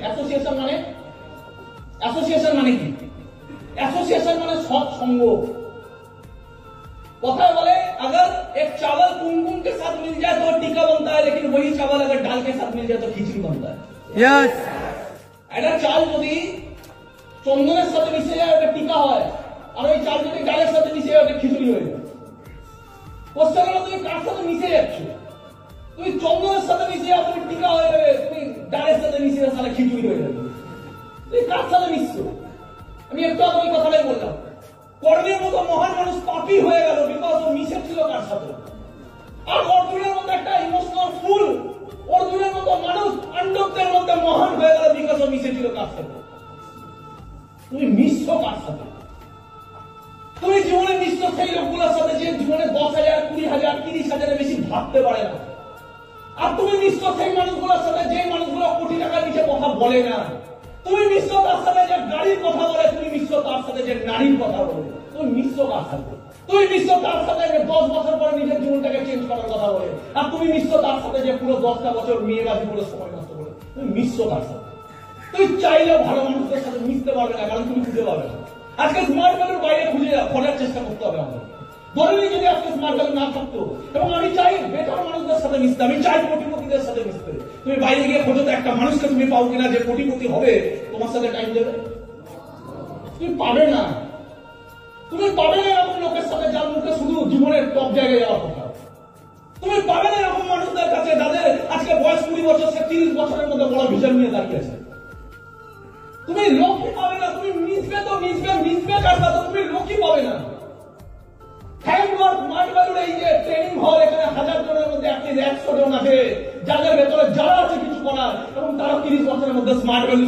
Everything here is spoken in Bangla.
एसोसिएशन माने की एसोसिएशन माने सब संग कथा बोले अगर एक चावल कुमकुम के साथ मिल जाए तो टीका बनता है, लेकिन वही चावल अगर दाल के साथ मिल जाए तो खिचड़ी बनता है। यस এটা চাল যদি চন্দনের সাথে মিশে যায় ওটা টিকা হয়, আর ওই চাল যদি ডালের সাথে মিশে যায় ওটা খিচুড়ি হয়ে যায়। কোশ্চেন হলো তুমি কার সাথে মিশে যাচ্ছ? তুমি চন্দনের সাথে মিশে যাও তুমি টিকা হয়ে যাবে, তুমি ডালের সাথে মিশে যাও তাহলে খিচুড়ি হয়ে যাবে। তুমি কার সাথে মিশছো? আমি একটু আগে ওই কথাটাই বললাম, কর্ণের মতো মহান মানুষ পাপী হয়ে গেল বিকজ ও মিশেছিল কার সাথে। আর অর্জুনের মতো একটা ইমোশনাল ফুল, অর্জুনের মতো মানুষ পাণ্ডবদের মধ্যে মহান হয়ে গেল বিকজ ও মিশেছিল কার সাথে। তুমি মিশছো কার সাথে? তুমি জীবনে মিশছো সেই লোকগুলোর সাথে যে জীবনে 10,000, 20,000, 30,000 বেশি ভাবতে পারে না। আর তুমি মিশছো সেই মানুষগুলোর সাথে যে মানুষগুলো কোটি টাকার নিচে কথা বলে না। তুমি মিশছো তার সাথে যে গাড়ির কথা বলে, তুমি মিশছো তার সাথে যে নারীর কথা বলে। তুমি মিশছো কার সাথে? তুমি মিশছো তার সাথে যে 10 বছর পরে নিজের জীবনটাকে চেঞ্জ করার কথা বলে। আর তুমি মিশছো তার সাথে যে পুরো 10টা বছর মেয়েবাজি করে সময় নষ্ট করে। তুমি মিশছো কার সাথে? তুমি চাইলেও ভালো মানুষদের সাথে মিশতে পারবে না, কারণ তুমি খুঁজে পাবে না। আজকে স্মার্ট ভ্যালুর বাইরে খোঁজার চেষ্টা করতে হবে আমাদের। ধরে নিই যদি আজকে স্মার্ট ভ্যালু না থাকতো, এবং আমি চাই বেটার মানুষদের সাথে মিশতে, আমি চাই কোটিপতিদের সাথে মিশতে। তুমি বাইরে গিয়ে খোঁজো তো একটা মানুষকে তুমি পাও কিনা যে কোটিপতি হবে তোমার সাথে টাইম দেবে? তুমি পাবে না। তুমি পাবে না এরকম লোকের সাথে যার মুখে শুধু জীবনের টপ জায়গায় যাওয়ার কথা। তুমি পাবে না এরকম মানুষদের কাছে যাদের আজকে বয়স 20 বছর, সে 30 বছরের মধ্যে বড় ভিশন নিয়ে দাঁড়িয়ে আছে। তুমি লোকই পাবে না। তুমি মিশবে তো মিশবে কার সাথে? তুমি লোকই পাবে না। থ্যাংক গড স্মার্ট ভ্যালুর এই যে ট্রেনিং হল, এখানে 1000 জনের মধ্যে 100 জন আছে যাদের ভেতরে যারা আছে কিছু করার, এবং তারা 30 বছরের মধ্যে স্মার্ট ভ্যালু